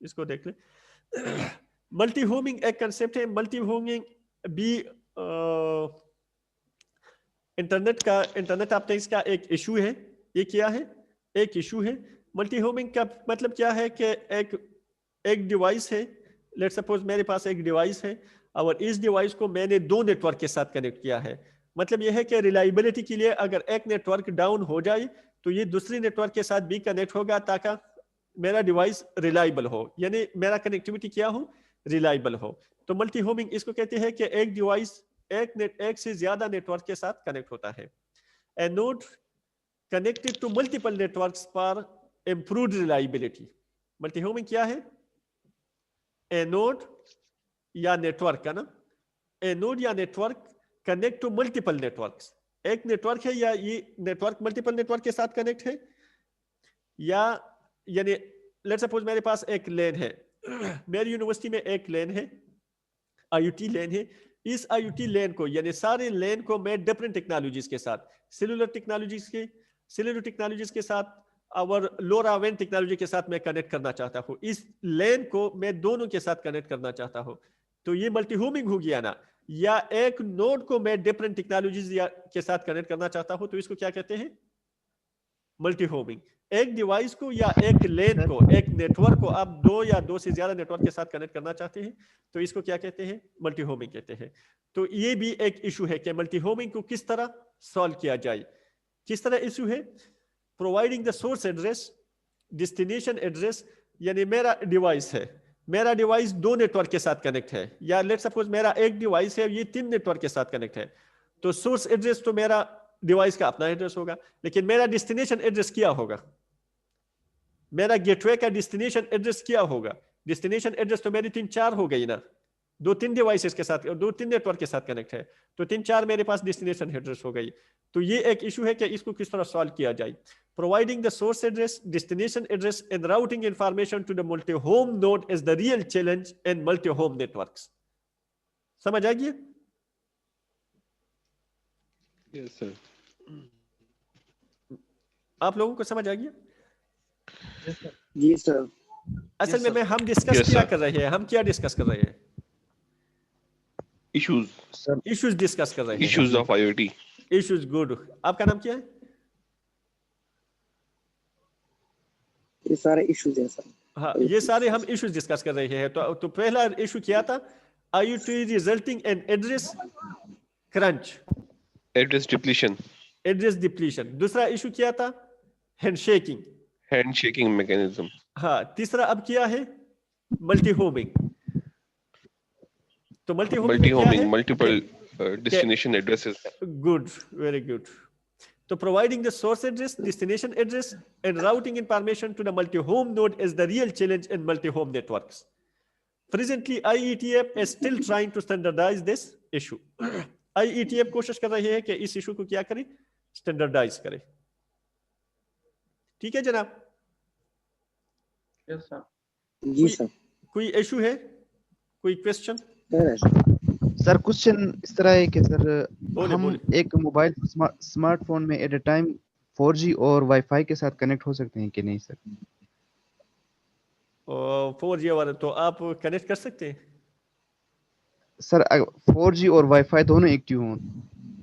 اس کو دیکھ لیں. Multi ہومنگ ایک concept ہے. Multi ہومنگ بھی internet of things کا ایک issue ہے. یہ کیا ہے؟ ایک ایشو ہے. ملٹی ہومنگ کا مطلب کیا ہے کہ ایک ڈیوائس ہے. لیٹ سپوز میرے پاس ایک ڈیوائس ہے اور اس ڈیوائس کو میں نے 2 نیٹ ورک کے ساتھ کنیکٹ کیا ہے. مطلب یہ ہے کہ ریلائبلٹی کے لیے اگر ایک نیٹ ورک ڈاؤن ہو جائے تو یہ دوسری نیٹ ورک کے ساتھ بھی کنیکٹ ہوگا تاکہ میرا ڈیوائس ریلائبل ہو, یعنی میرا کنیکٹیوٹی کیا ہو؟ ریلائبل ہو. تو ملٹی ہومنگ اس کو کہتے ہیں کہ ایک ڈیوائس ایک سے زیادہ نیٹ ورک کے ساتھ کنیکٹ ہوتا ہے. A node connected to multiple networks for improved reliability. Multi homing کیا ہے؟ A node یا نیٹورک کا نا, A node یا network connect to multiple networks. ایک نیٹورک ہے یا یہ نیٹورک ملٹیپل نیٹورک کے ساتھ کنیکٹ ہے, یا یعنی لیٹ سپوز میرے پاس ایک لین ہے, میری یونیورسٹی میں ایک لین ہے, IoT لین ہے. اس IoT لین کو یعنی سارے لین کو میں ڈفرنٹ ٹیکنالوجیز کے ساتھ, سیلولر ٹیکنالوجیز کے ساتھ اور لورا وین ٹیکنالوجی کے ساتھ میں کنیکٹ کرنا چاہتا ہوں. اس لین کو میں دونوں کے ساتھ کنیکٹ کرنا چاہتا ہوں, تو یہ ملٹی ہومنگ ہو گیا نا. یا ایک نوڈ کو میں ڈفرنٹ ٹیکنالوجیز کے ساتھ کنیکٹ کرنا چاہتا ہوں, تو اس کو کیا کہتے ہیں؟ ملٹی ہومنگ. ایک ڈیوائس کو یا ایک لین کو, ایک نیٹورک کو آپ 2 یا 2 سے زیادہ نیٹورک کے ساتھ کنیکٹ کرنا چاہتے ہیں, تو اس کو کیا کہتے ہیں؟ ملٹی ہومنگ کہتے ہیں. تو یہ بھی ایک ایشو ہے کہ ملٹی ہومنگ کو کس طرح سالو کیا جائے. کس طرح ایشو ہے؟ Providing the source address, destination address. یعنی میرا ڈیوائس ہے, میرا ڈیوائس 2 نیٹورک کے ساتھ کنیکٹ ہے, یا لیٹ سپوز میرا ایک ڈیوائس ہے یہ 3 نیٹورک کے ساتھ کنیکٹ ہے. تو سورس ایڈریس تو میرا ڈیوائس کا اپنا ایڈریس ہوگا, لیکن میرا ڈیسٹینیشن ایڈریس کیا ہوگا؟ میرا گیٹ وے کا ڈیسٹینیشن ایڈریس کیا ہوگا؟ ڈیسٹینیشن ایڈریس تو میری 3-4 ہو گئی نا, 2-3 ڈیوائسز کے ساتھ, 2-3 نیٹورک کے ساتھ کنیکٹ ہے, تو 3-4 میرے پاس ڈیسٹینیشن ایڈریس ہو گئی. تو یہ ایک ایشو ہے کہ اس کو کس طرح سالو کیا جائے. Providing the source address, destination address, and routing information to the multi-home node is the real challenge in multi-home networks. سمجھ آ گیا؟ Yes, sir. آپ لوگوں کو سمجھ آ گیا؟ جی سر. اصل میں ہم ڈسکس کیا کر رہے ہیں؟ ہم کیا ڈسکس کر رہے ہیں؟ ایشوز ڈسکس کر رہے ہیں. Issues of IoT. Issues. Good. آپ کا نام کیا ہے؟ یہ سارے ایشوز ہیں سر. ہاں, یہ سارے ہم ایشوز ڈسکس کر رہے ہیں. تو پہلا ایشو کیا تھا؟ IoT resulting in address crunch. Address depletion. Address depletion. دوسرا ایشو کیا تھا؟ Hand shaking. Handshaking mechanism. ہاں. تیسرا اب کیا ہے؟ ملٹی ہومنگ. تو multi Multi-homing, multiple destination addresses. Good, very good. تو providing the source address, destination address, and routing information to the multi-home node is the real challenge in multi-home networks. Presently, IETF is still trying to standardize this issue. IETF کوشش کر رہی ہے کہ اس issue کو کیا کرے؟ Standardise کرے. ٹھیک ہے جناب؟ یس سر. جی سر. کوئی ایشو ہے؟ کوئی کوشچن؟ سر کوشچن اس طرح ہے کہ سر ہم ایک موبائل اسمارٹ فون میں ایٹ اے ٹائم 4G اور وائی فائی کے ساتھ کنیکٹ ہو سکتے ہیں کہ نہیں سر؟ 4G والا تو آپ کنیکٹ کر سکتے ہیں سر. 4G اور وائی فائی دونوں ایکٹیو ہوں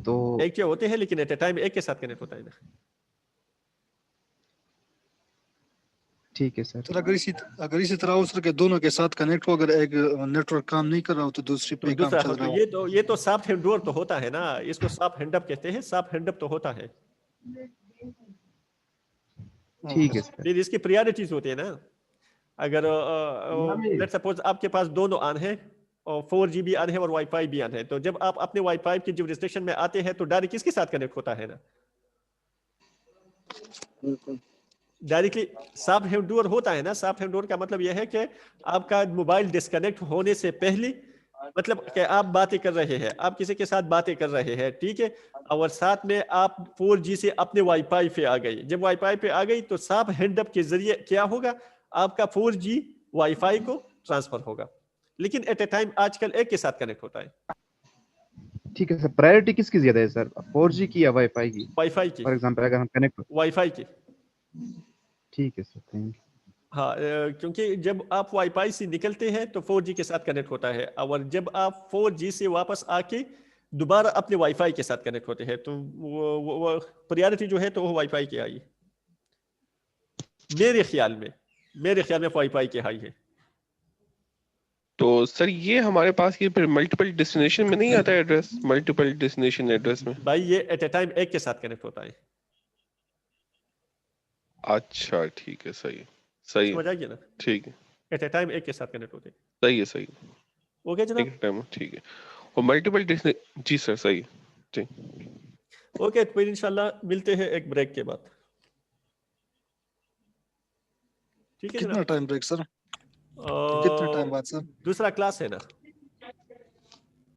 تو ایکٹیو ہوتے ہیں, لیکن ایٹ اے ٹائم ایک کے ساتھ کنیکٹ ہوتا ہے نا. ٹھیک ہے سر. اگر اسی طرح ہو سر کہ دونوں کے ساتھ کنیکٹ ہو, اگر ایک نیٹ ورک کام نہیں کر رہا ہو تو دوسری پہ کام چل رہا ہو. یہ تو سافٹ ہینڈ ڈور تو ہوتا ہے نا, اس کو سافٹ ہینڈ اپ کہتے ہیں. سافٹ ہینڈ اپ تو ہوتا ہے. ٹھیک ہے سر. پھر اس کی پریارٹیز ہوتی ہیں نا. اگر لیٹ سپوز آپ کے پاس دونوں آن ہیں اور 4G بھی آن ہے اور وائی فائی بھی آن ہے, تو جب آپ اپنے وائی فائی کی جو ریسٹرکشن میں آتے ہیں تو ڈائریکٹ کس کے ساتھ کنیکٹ ہوتا ہے نا؟ ڈائریکٹلی سافٹ ہینڈ ڈور ہوتا ہے نا. سافٹ ہینڈ ڈور کا مطلب یہ ہے کہ آپ کا موبائل ڈسکنیکٹ ہونے سے پہلے, مطلب کہ آپ باتیں کر رہے ہیں, آپ کسی کے ساتھ باتیں کر رہے ہیں, ٹھیک ہے, اور ساتھ میں آپ 4G سے اپنے وائی فائی پہ آ گئی. جب وائی فائی پہ آ گئی تو سافٹ ہینڈ اپ کے ذریعے کیا ہوگا؟ آپ کا 4G وائی فائی کو ٹرانسفر ہوگا, لیکن ایٹ اے ٹائم آج کل ایک کے ساتھ کنیکٹ ہوتا ہے. ٹھیک ہے سر. پرائیورٹی کس کی زیادہ ہے سر, 4G کی یا وائی فائی کی؟ وائی فائی کی. فار ایگزامپل اگر ہم کنیکٹ وائی فائی کی. ٹھیک ہے سر, تھینک یو. ہاں کیونکہ جب آپ وائی فائی سے نکلتے ہیں تو 4G کے ساتھ کنیکٹ ہوتا ہے، اور جب آپ 4G سے واپس آ کے دوبارہ اپنے وائی فائی کے ساتھ کنیکٹ ہوتے ہیں تو وہ پریارٹی جو ہے تو وہ وائی فائی کی آئی، میرے خیال میں وائی فائی کی آئی ہے. تو سر یہ ہمارے پاس یہ پھر ملٹیپل ڈیسٹینیشن میں نہیں آتا ہے ایڈریس، ملٹیپل ڈیسٹینیشن ایڈریس میں؟ بھائی یہ ایٹ اے ٹائم ایک کے ساتھ کنیکٹ ہوتا ہے. اچھا ٹھیک ہے، صحیح سمجھ آئیے نا، ٹھیک ہے، ایٹ اے ٹائم ایک کے ساتھ کنیکٹ ہوتے ہیں. صحیح اوکے جناب، ٹھیک ہے. اور ملٹیپل جی سر صحیح جی. اوکے پھر انشاءاللہ ملتے ہیں ایک بریک کے بعد. ٹھیک ہے کتنا جناب، ٹائم بریک سر؟ کتنے ٹائم بعد سر؟ دوسرا کلاس ہے نا.